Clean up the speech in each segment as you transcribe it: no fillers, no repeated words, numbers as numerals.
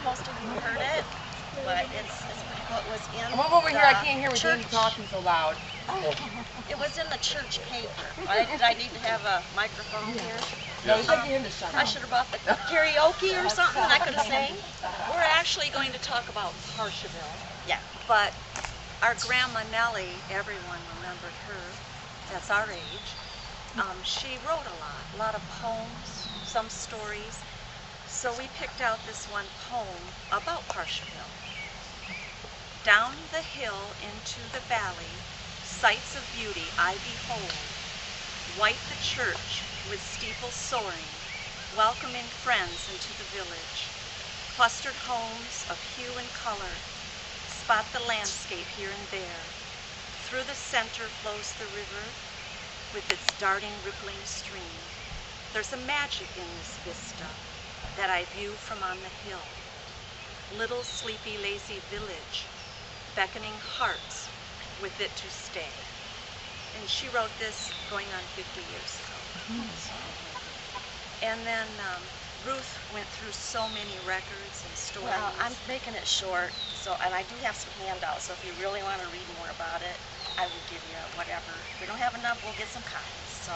most of you heard it, but it's pretty cool. It was in Come over here, I can't hear with church. you talking so loud. It was in the church paper. Did I need to have a microphone here? No, you said you in the sun. I should have brought the karaoke or something I could have sang. We're actually going to talk about Parshallville. Yeah. But our grandma Nellie, everyone remembered her. That's our age. She wrote a lot of poems, some stories. So we picked out this one poem about Parshallville. Down the hill into the valley, sights of beauty I behold. White the church with steeples soaring, welcoming friends into the village. Clustered homes of hue and color, spot the landscape here and there. Through the center flows the river with its darting, rippling stream. There's a magic in this vista that I view from on the hill. Little sleepy, lazy village, beckoning hearts with it to stay. And she wrote this going on 50 years ago. And then Ruth went through so many records and stories. Well, I'm making it short, and I do have some handouts, so if you really want to read more about it, I will give you whatever. If we don't have enough, we'll get some copies. So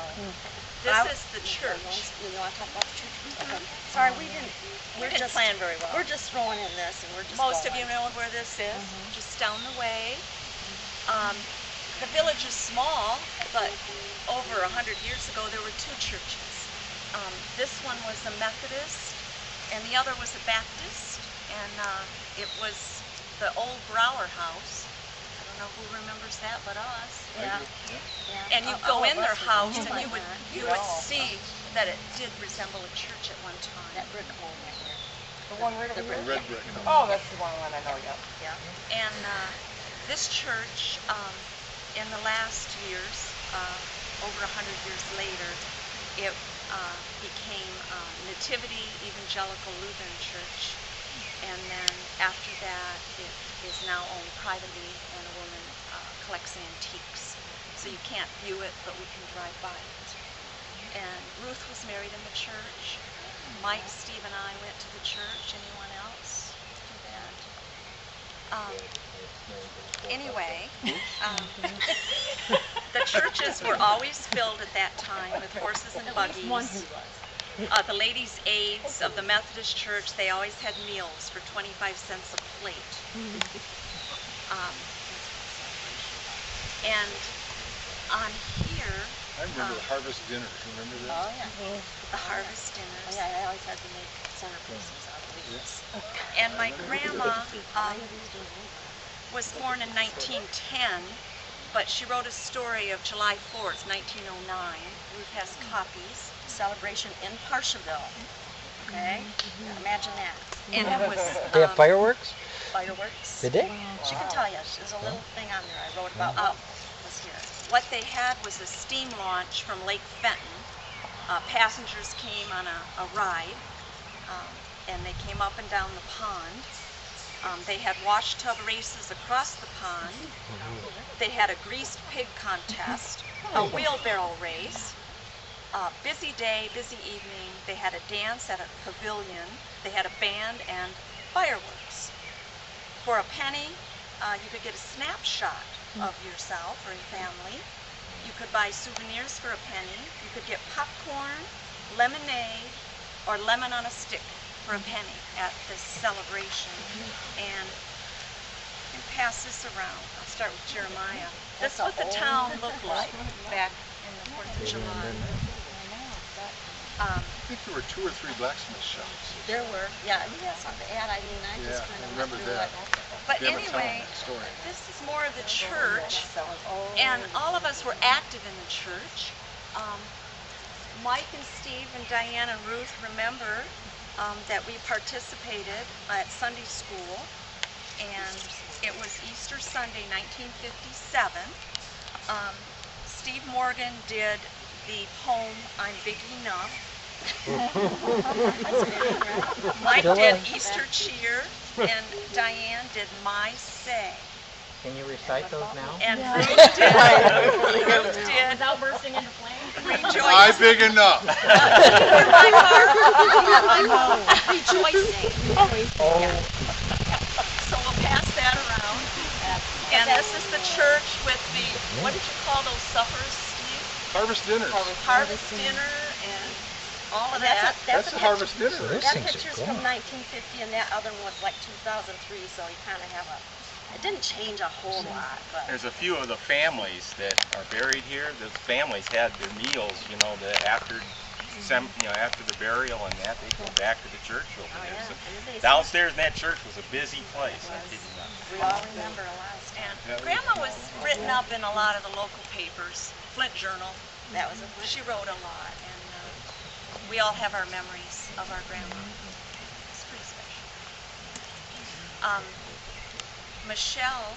this is the church. You want to talk about the church? Okay. Sorry, we didn't plan very well. We're just throwing in this, and we're just Most going. of you know where this is, just down the way. The village is small, but over 100 years ago there were two churches. This one was a Methodist, and the other was a Baptist, and it was the old Brower house. I don't know who remembers that but us. Yeah. And you'd go in their house and you would see that it did resemble a church at one time. That brick home right there. The one right over The here? red brick. Oh, that's the one I know, yeah. Yeah. And this church, in the last years, over 100 years later, it became Nativity Evangelical Lutheran Church, and then after that it is now owned privately, and a woman collects antiques. So you can't view it, but we can drive by it. And Ruth was married in the church. Mike, Steve, and I went to the church. Anyone else? Too bad. Anyway, the churches were always filled at that time with horses and buggies. The ladies' aids of the Methodist Church, they always had meals for 25 cents a plate. And on here, I remember the harvest dinner. Remember that? Oh, yeah. the harvest dinners. Oh, yeah, I always had to make centerpieces out of these. And my grandma was born in 1910, but she wrote a story of July 4th, 1909. Ruth has copies. Celebration in Parshallville. Okay? Imagine that. And it was They have fireworks? Fireworks. Did they? She can tell you. There's a little thing on there I wrote about was here. what they had was a steam launch from Lake Fenton. Passengers came on a ride, and they came up and down the pond. They had wash tub races across the pond. They had a greased pig contest, a wheelbarrow race. Busy day, busy evening. They had a dance at a pavilion. They had a band and fireworks. For a penny, you could get a snapshot of yourself or your family. You could buy souvenirs for a penny. You could get popcorn, lemonade, or lemon on a stick for a penny at this celebration. And you can pass this around. I'll start with Jeremiah. This is what the town looked like back in the 4th of July. I think there were 2 or 3 blacksmith shops. There were. Yeah, you had something to add. I mean, I just kind of remember went through that. it. But Yeah, but tell anyway, them that story. this is more of the church, and all of us were active in the church. Mike and Steve and Diane and Ruth remember that we participated at Sunday school, and it was Easter Sunday, 1957. Steve Morgan did the poem, I'm Big Enough. Mike did Easter Cheer, and Diane did My Say. Can you recite those now? And Ruth did. Ruth did. Without bursting into flames. Eye big enough. Rejoicing. Oh, So we'll pass that around. And this is the church with the, what did you call those suppers, Steve? Harvest dinners. Harvest dinner and all of that. That's the harvest dinner. So this That thing's a picture's cool from one. 1950 and that other one was like 2003, so you kind of have a, it didn't change a whole lot, but. There's a few of the families that are buried here. Those families had their meals, after after the burial and that, they go back to the church over Oh, there. yeah. So And the basement. downstairs in that church was a busy place. I kid you not. We all remember a lot of stuff. And That was Grandma cool. was written up in a lot of the local papers. Flint Journal. That was a She wrote a lot, and we all have our memories of our grandma. It's pretty special. Michelle,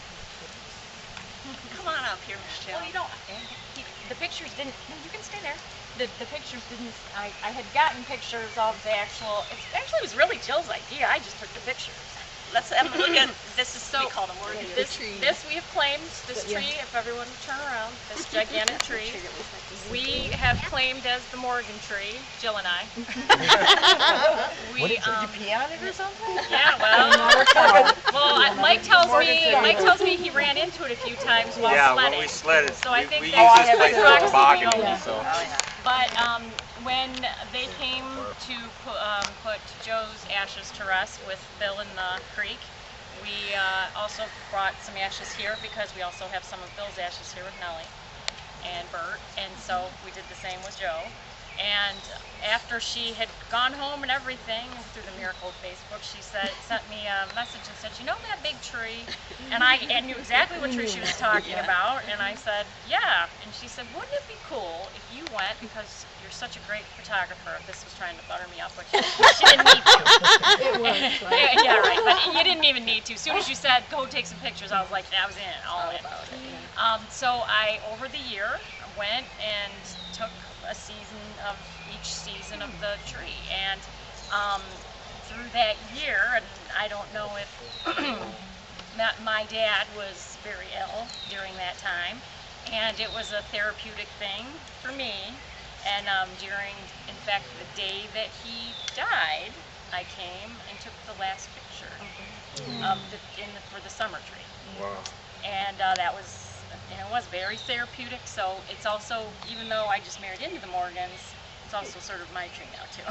come on up here, Michelle. Well, you know, the pictures didn't, no, you can stay there. The pictures didn't, I had gotten pictures of the actual, it was really Jill's idea, I just took the pictures. Let's have a look at this. Is we So, call them organ. This we have claimed, this tree, if everyone would turn around, this gigantic tree, we have claimed as the Morgan tree, Jill and I. What We, is it? Pee on it or something? yeah, Mike tells me he ran into it a few times while Yeah, sledding. when we sledded, So I we think used that's this place for toboggan. Yeah. So But when they came to put Joe's ashes to rest with Bill in the creek, we also brought some ashes here because we also have some of Bill's ashes here with Nellie and Bert, and so we did the same with Joe. And after she had gone home and everything, through the Miracle Facebook, she sent me a message and said, "You know that big tree?" And I knew exactly what tree she was talking about, and I said, "Yeah." And she said, "Wouldn't it be cool if you went, because you're such a great photographer." This was trying to butter me up, but she didn't need to. It was. Yeah, right. But you didn't even need to. As soon as you said, "Go take some pictures," I was like, I was in, all in. So I, over the year, went and took a season of each season of the tree, and through that year, and I don't know if my dad was very ill during that time, and it was a therapeutic thing for me. And during, in fact, the day that he died, I came and took the last picture of for the summer tree. Wow. And that was, it was very therapeutic. So it's also, even though I just married into the Morgans, it's also sort of my tree now too.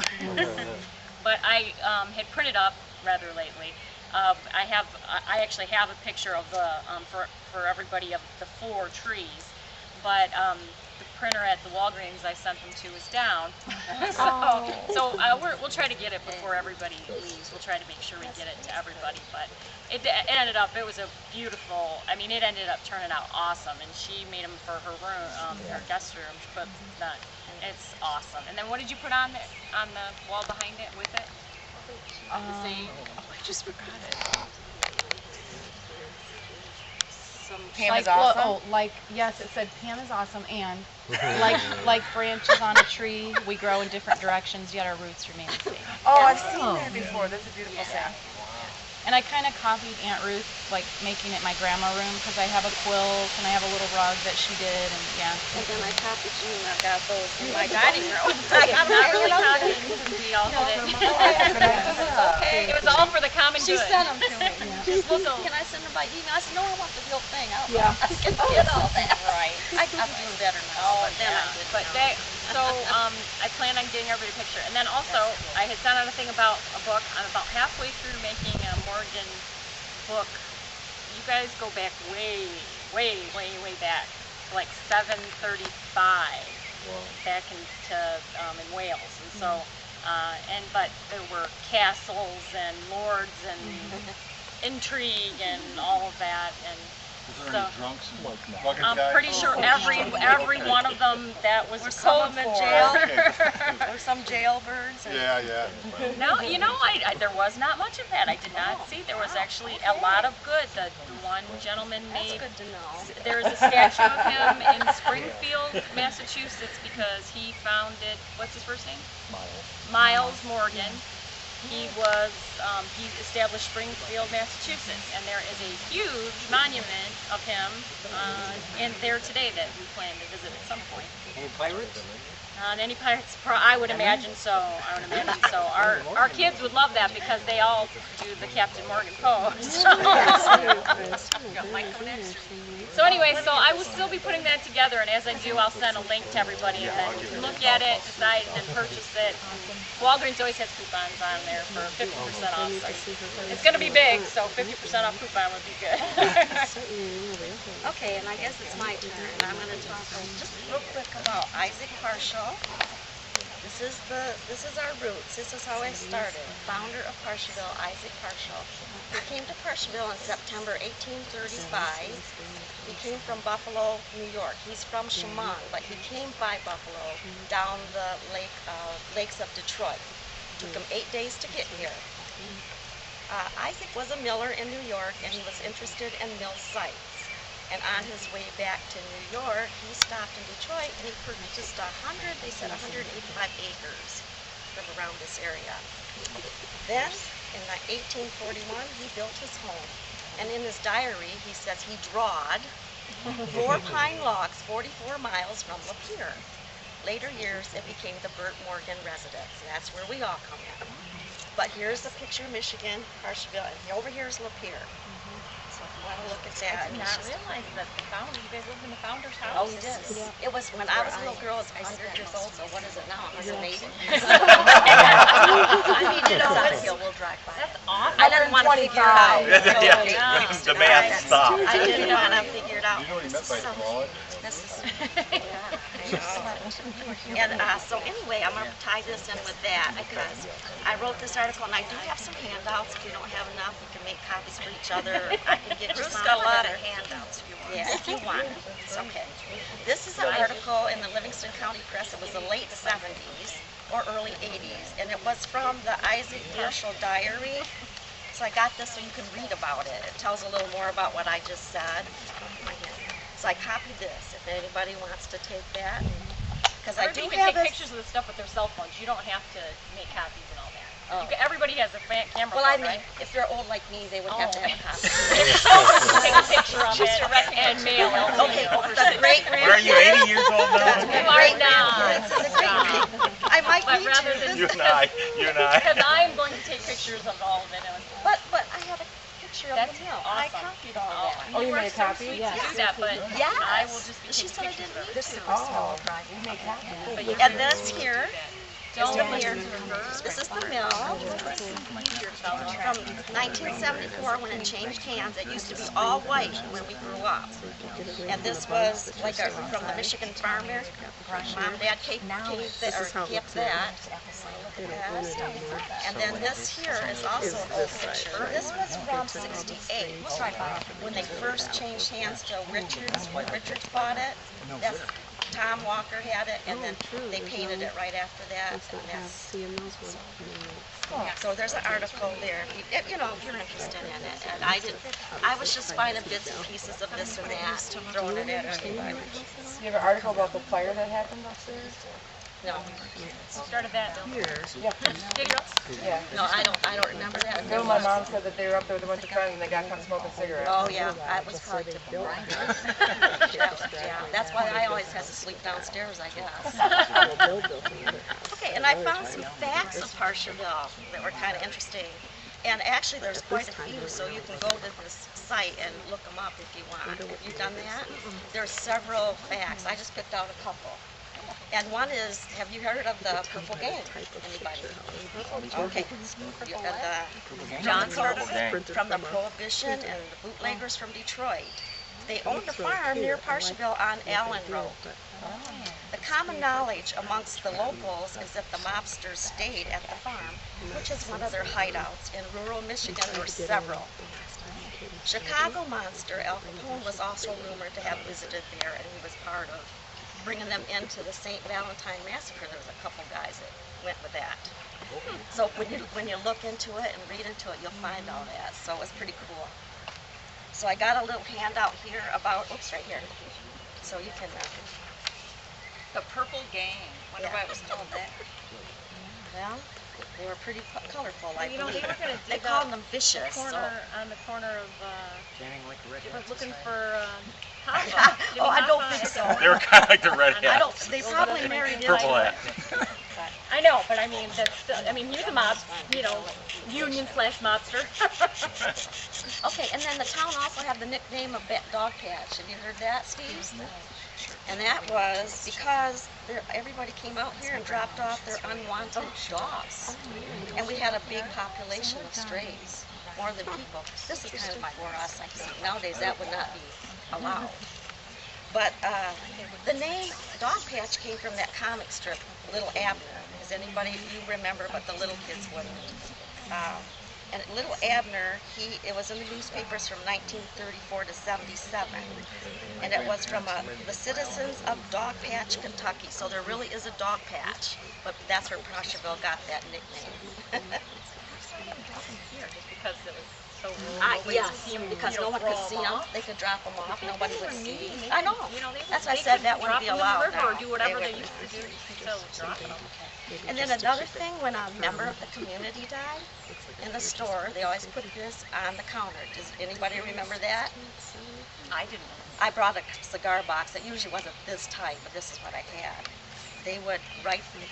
But I had printed up rather lately. I actually have a picture of the for everybody of the 4 trees, but the printer at the Walgreens I sent them to is down. So we'll try to get it before everybody leaves. We'll try to make sure we get it to everybody. But it ended up, it was a beautiful, I mean, it ended up turning out awesome. And she made them for her room, her guest room. She put that. It's awesome. And then what did you put on the wall behind it with it? I just forgot it. Some Pam is awesome. Yes, it said Pam is awesome, and like branches on a tree, we grow in different directions, yet our roots remain the same. Oh, I've seen that before. That's a beautiful thing. And I kind of copied Aunt Ruth, like making it my grandma room, because I have a quilt and I have a little rug that she did, and yeah. And then I copied you and I've got those in my dining room. I'm not really copying. We all did it. Okay. It was all for the common She good. sent them to me. She's looking, can I send them by email? I said, no, I want the real thing. I don't know. I can get all that. Right. I'm doing better now, but then I didn't. But I plan on getting everybody a picture. And then also, I had sent out a thing about a book. I'm about halfway through making a Morgan book. You guys go back way back, to like 735, back into in Wales. And so, but there were castles and lords and intrigue and all of that. And Was there any drunks and bucket I'm guys? pretty sure every one of them that was Were some code in for. jail? Okay. Or some jailbirds? And Yeah, yeah. No, there was not much of that. I did not see. There was actually a lot of good. The one gentleman That's made. good to know. There's a statue of him in Springfield, Massachusetts, because he founded. What's his first name? Miles Morgan. he established Springfield, Massachusetts, and there is a huge monument of him in there today that we plan to visit at some point. Any pirates? Any pirates? I would imagine so. I would imagine so. Our kids would love that because they all do the Captain Morgan pose. So anyway, so I will still be putting that together, and as I do, I'll send a link to everybody, and then you can look at it, decide, and then purchase it. Walgreens always has coupons on there for 50% off. So it's going to be big, so 50% off coupon would be good. Okay, and I guess it's my turn. I'm going to talk just real quick about Isaac Parshall. This is our roots. This is how I started. Founder of Parshallville, Isaac Parshall. He came to Parshallville in September 1835. He came from Buffalo, New York. He's from Chemung, but he came by Buffalo down the lakes of Detroit. Took him 8 days to get here. Isaac was a miller in New York, and he was interested in mill sites. And on his way back to New York, he stopped in Detroit and he purchased 185 acres from around this area. Then, in 1841, he built his home. And in his diary, he says he drawed 4 pine logs 44 miles from Lapeer. Later years, it became the Burt Morgan residence, and that's where we all come in. But here's the picture of Michigan, Parshallville, and over here is Lapeer. So if you want to look at that. I did not realize that you guys lived in the founder's house. Oh, we did. It was when I was a little girl, it was 100 years old, so what is it now? 180? I mean, you know, we'll drive by. That's awesome. I didn't want to figure it out. Yeah, the math stopped. I didn't want to figure it out. You know what he meant by fraud? And so anyway, I'm going to tie this in with that because I wrote this article, and I do have some handouts. If you don't have enough, you can make copies for each other. I can get you Bruce some. got a lot of handouts if you want. Yeah, if you want. It's okay. This is an article in the Livingston County Press. It was the late 70s or early 80s, and it was from the Isaac Parshall diary. So I got this so you can read about it. It tells a little more about what I just said. So I copied this, if anybody wants to take that. Because I do You have can take this. pictures of the stuff with their cell phones. You don't have to make copies and all that. Oh. Everybody has a camera Well, I phone, mean, right? if they're old like me, they would have to have a copy. Take a picture of it and mail it. Okay, the great Where are you, 80 years old now? You are now. I might But need rather to. than You and I. because I'm going to take pictures of all of it. But I have a picture of That's the mill. I awesome. copied all that. Oh, you made a copy? Yeah. Do that, but Yes. I will just be She taking said I pictures didn't of need it. to. But you And this here don't the listen mill. to her. This is the mill from 1974 when it changed hands. It used to be all white when we grew up. And this was like from the Michigan farmer. Mom and Dad kept that. And then this here is also an old picture. This was from 68 when they first changed hands to Richards. When Richards bought it, that's Tom Walker had it, and then they painted it right after that. And that's, so there's an article there. If you're interested in it. And I was just finding bits and pieces of this and that, throwing it at everybody. You have an article about the fire that happened upstairs? No, Who started that? Yeah. Did you? Yeah. no, I don't remember that. No, my mom said that they were up there with a bunch of friends and they got caught smoking cigarettes. Oh yeah, I was probably typical. Yeah, that's why I always had to sleep downstairs, I guess. Okay, and I found some facts of Parshallville that were kind of interesting. And actually, there's quite a few, so you can go to this site and look them up if you want. Have you done that? There's several facts. I just picked out a couple. And one is, have you heard of the Purple Gang? Anybody? Okay. John's heard of it? From the Prohibition and the bootleggers from Detroit. They owned a farm near Parshallville on Allen Road. The common knowledge amongst the locals is that the mobsters stayed at the farm, which is one of their hideouts. In rural Michigan, there were several. Chicago monster Al Capone was also rumored to have visited there, and he was part of bringing them into the St. Valentine Massacre. There was a couple guys that went with that. So when you look into it and read into it, you'll find all that. So it was pretty cool. So I got a little handout here about, oops, right here. So you can, The Purple Gang. Wonder why it was called that. well, They were pretty colorful, I You know, believe. they were gonna They dig called up them fishes. on the corner of, Jamming like a they redhead were looking society. for, Hava. Oh, I don't think so. They were kind of like the red I don't. hats. They probably married in. Purple hat. I know, but I mean, that's still, I mean, he's a mob, you know, union/mobster. Okay, and then the town also had the nickname of Dog Patch. Have you heard that, Steve? And that was because everybody came out here and dropped off their unwanted dogs. And we had a big population of strays, more than people. This is kind of my us, I think. Nowadays, that would not be allowed. But the name Dog Patch came from that comic strip, Little Abner. Does anybody, you remember, but the little kids wouldn't. And Little Abner, it was in the newspapers from 1934 to 77. And it was from the citizens of Dog Patch, Kentucky. So there really is a dog patch. But that's where Parshallville got that nickname. Just because it was so Yes, because no one could see them. They could drop them off. Nobody would see. I know. That's why I said that wouldn't be allowed now. Or do whatever They they would- used to do, so dropping them. And then another thing, when a member of the community died, in the store, they always put this on the counter. Does anybody remember that? I didn't. I brought a cigar box that usually wasn't this tight, but this is what I had. They would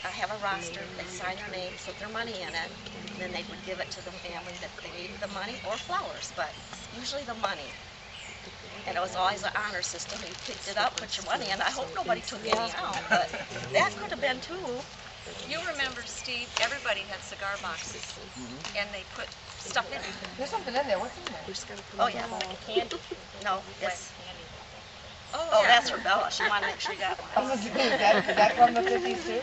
have a roster, they'd sign their name, put their money in it, and then they would give it to the family that they needed the money or flowers, but usually the money. And it was always an honor system. You picked it up, put your money in. I hope nobody took any out, but that could have been too. You remember, Steve, everybody had cigar boxes, and they put stuff in it. There's something in there. What's in there? Oh, yeah. Candy. No, it's, Oh, oh, yeah. that's for Bella. She wanted to make sure you got I one. was gonna say, is that from the 50s too?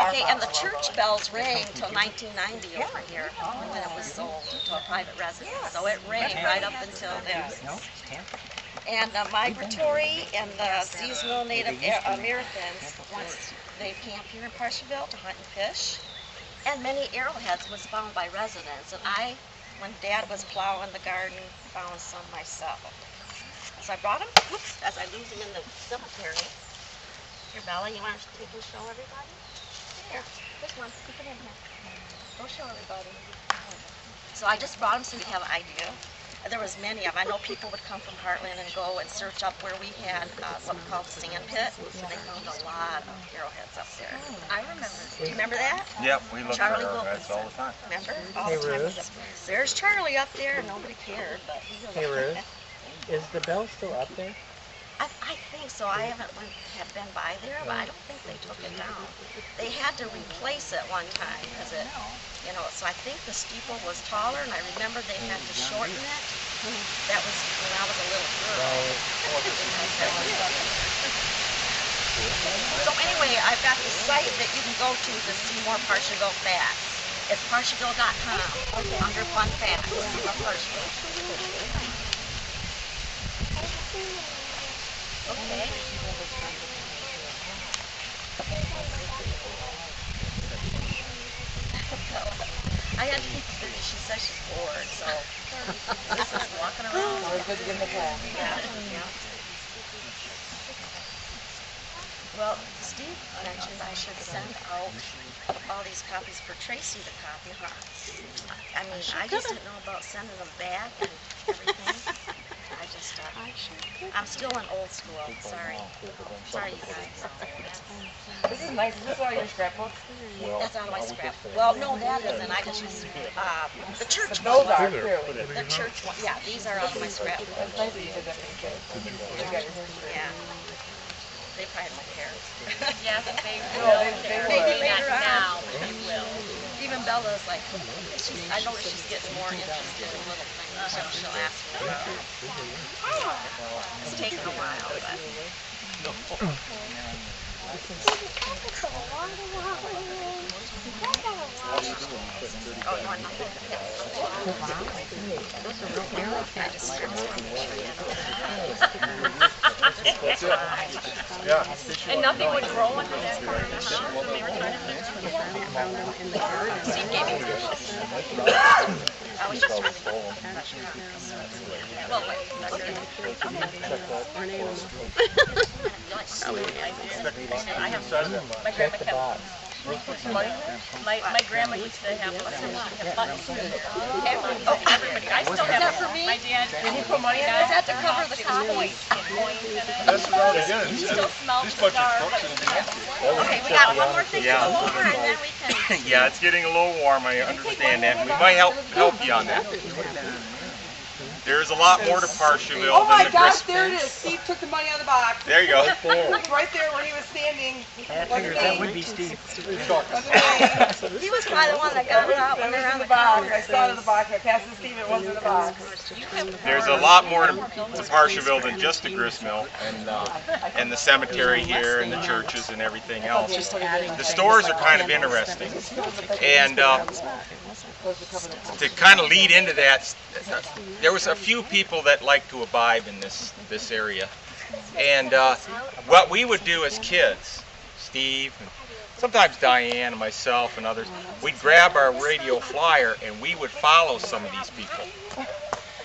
Okay, and the church bells rang till 1990 over here, when it was sold to a private residence. So it rang right up until then. No, it's Tampa. And the migratory and the seasonal Native Americans, once they camped here in Parshallville to hunt and fish. And many arrowheads was found by residents. And I, when Dad was plowing the garden, found some myself. So I brought them, whoops, as I lose them in the cemetery. Here, Bella, you want to take and show everybody? Here, this one, keep it in here. Go show everybody. So I just brought them so you have an idea. There was many of them. I know people would come from Heartland and go and search up where we had something called the sand pit. So they found a lot of arrowheads up there. I remember. Do you remember that? Yep, we look at Charlie arrowheads all Wilkinson. the time. Remember? All Hey, the time. Ruth. There's Charlie up there. Nobody cared, but he was Hey, Ruth. Is the bell still up there? I think so. I haven't have been by there, but I don't think they took it down. They had to replace it one time because it, you know, so I think the steeple was taller, and I remember they had to shorten it. That was when I was a little girl. So anyway, I've got the site that you can go to see more Parshallville facts. It's Parshallville.com under Fun Facts of Parshallville. Okay. I had to keep her, she says she's bored, so this is walking around. Always good to give them a class. Yeah. Well, Steve mentioned I should send out all these copies for Tracy to copy, huh? I mean, I just didn't know about sending them back and everything. I just, I'm still in old school, sorry. Sorry, you guys. This is nice. Is this all your scrapbooks? That's out of my scrapbook. Well, no, that isn't, I just use, the church Those one. are, too. The church one, yeah, these are out of my scrapbook. It's nice that you did that for the kids. You got your hair straight. Yeah. They probably don't care. Yes, they No, will. they Maybe would. later Not on. now, but they will. Even Bella's like, I know she's getting more interested in little things, so she'll ask me about it. It's taken a while, but. Oh, you want nothing? I just stripped it from the tree. Yeah. And nothing would grow under that part of the house when they were trying to fix it. Steve gave me pictures. I was just trying to. Well, wait, okay. I have my grandma Check the kept box. my grandma used to have buttons. Everybody. I still have my dad. Did you put money in Is it? that to cover the copies? Coins in it. That's what I was getting. Still smells This bunch of bizarre, trucks but in the empty. Okay, we got one more thing to Yeah. go over and then we can. Yeah, it's getting a little warm, I understand that. We might help you on that. There's a lot more to Parshallville Oh my than the gosh, grist. there it is. Steve took the money out of the box. There you go. It's right there where he was standing. I figured that would be Steve. Wasn't me. He was probably the one that got it out when It they were was on in the the box. counter. I saw it in the box. I passed it to Steve. It wasn't in the box. There's a lot more to Parshallville than just the grist mill and the cemetery here and the churches and everything else. The stores are kind of interesting. And to kind of lead into that, there was a few people that like to imbibe in this area. And what we would do as kids, Steve, and sometimes Diane and myself and others, we'd grab our radio flyer and we would follow some of these people.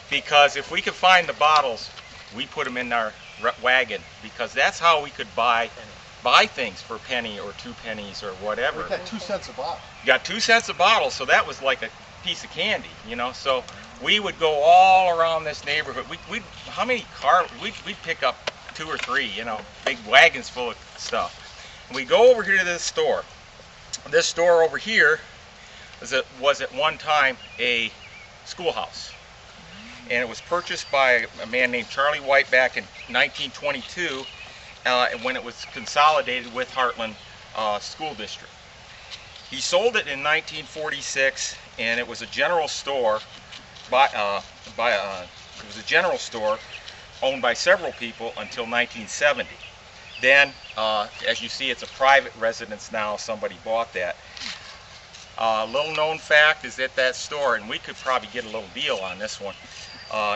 Because if we could find the bottles, we put them in our wagon, because that's how we could buy things for a penny or 2 pennies or whatever. We got 2 cents a bottle. You got 2 cents a bottle, so that was like a piece of candy, you know. So we would go all around this neighborhood. We'd pick up 2 or 3, you know, big wagons full of stuff. And we go over here to this store. This store over here was at one time a schoolhouse. And it was purchased by a man named Charlie White back in 1922 when it was consolidated with Heartland School District. He sold it in 1946, and it was a general store it was a general store owned by several people until 1970. Then, as you see, it's a private residence now. Somebody bought that. Little known fact is that store, and we could probably get a little deal on this one,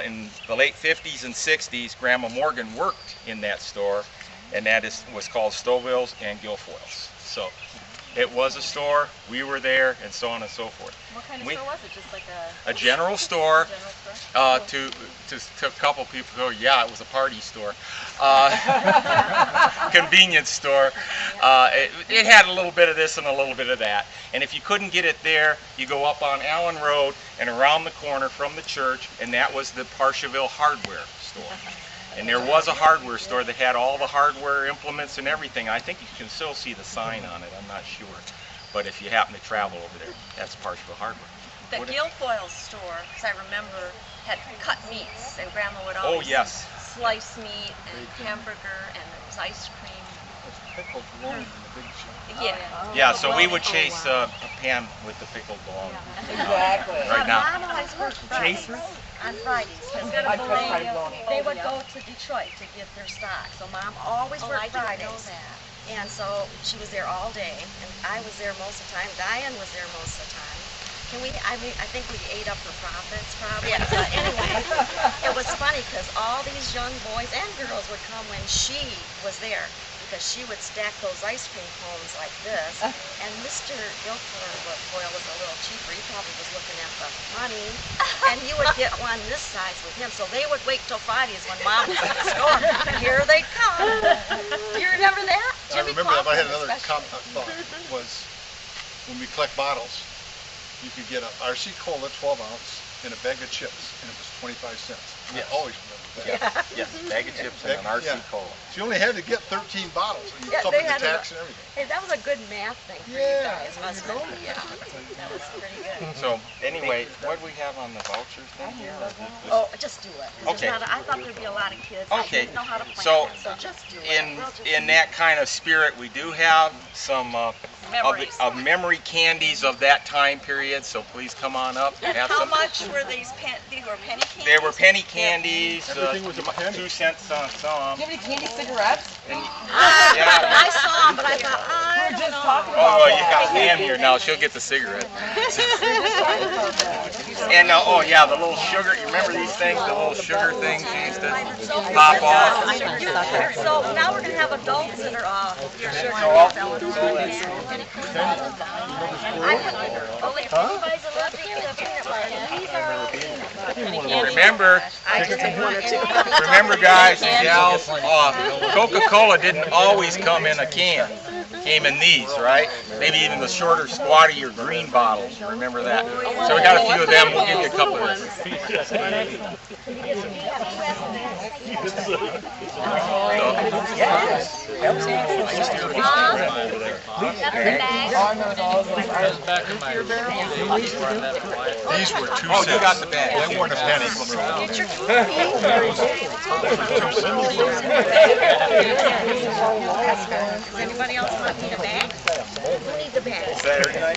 in the late 50s and 60s, Grandma Morgan worked in that store, and that was called Stoughville's and Guilfoyle's. So it was a store, we were there, and so on and so forth. What kind of store was it? Just like A general store. general store? To a couple people who go, yeah, it was a party store. Convenience store. It had a little bit of this and a little bit of that. And if you couldn't get it there, you go up on Allen Road and around the corner from the church, and that was the Parshallville hardware store. And there was a hardware store that had all the hardware implements and everything. I think you can still see the sign on it, I'm not sure. But if you happen to travel over there, that's Parshallville hardware. The Guilfoyle store, because I remember, had cut meats, and Grandma would always slice meat and hamburger, and there was ice cream. Pickled bologna in the big sheet. Yeah. Yeah, so we would chase a pan with the pickled bologna. Exactly. Right now. Mom always worked Fridays, on Fridays, because I cut fried bologna. they would go to Detroit to get their stock. So Mom always worked Fridays. And so she was there all day, and I was there most of the time. Diane was there most of the time. I think we ate up her profits probably. Yeah. But anyway, it was funny because all these young boys and girls would come when she was there, because she would stack those ice cream cones like this. And Mr. Guilfoyle was a little cheaper. He probably was looking at the money. And you would get one this size with him. So they would wait till Fridays when Mom was in the store. Here they come. Do you remember that? I remember that, but I had another thought, was when we collect bottles, you could get a RC Cola 12 ounce and a bag of chips, and it was 25 cents. Yes. I always remember that. Yes, bag of chips and an RC Cola. So you only had to get 13 bottles, and you Yeah, covered they the had tax and everything. Hey, that was a good math thing for you Yeah, guys, wasn't it? Yeah, that was pretty good. So anyway, what do we have on the vouchers thing here? Oh, just do it. Okay. I thought there'd be a lot of kids. Okay. I didn't know how to plan So, it, so just do it. in We'll just- that kind of spirit, we do have some Memories. of memory candies of that time period. So please come on up. And Have how some. much were these these were penny candies? They were penny candies. Everything was a penny. 2 cents on some. Do you have any candy cigarettes? And, I saw them, but I thought, I We're don't just know. talking about oh, you that. got Pam here now. She'll get the cigarette. And oh yeah, the little sugar. You remember these things? The little sugar things she used to pop off. So now we're gonna have adults that are sugar. Oh, wait, everybody's allergic to peanut butter. These are all peanut butter. Remember, remember guys and gals, Coca-Cola didn't always come in a can. Came in these, right? Maybe even the shorter, squattier green bottles. Remember that? So we got a few of them. We'll give you a couple of them. These were 2 Oh, cents. you got the bag. They weren't a penny. Does anybody else want me to bag? Who needs a bag? Saturday night.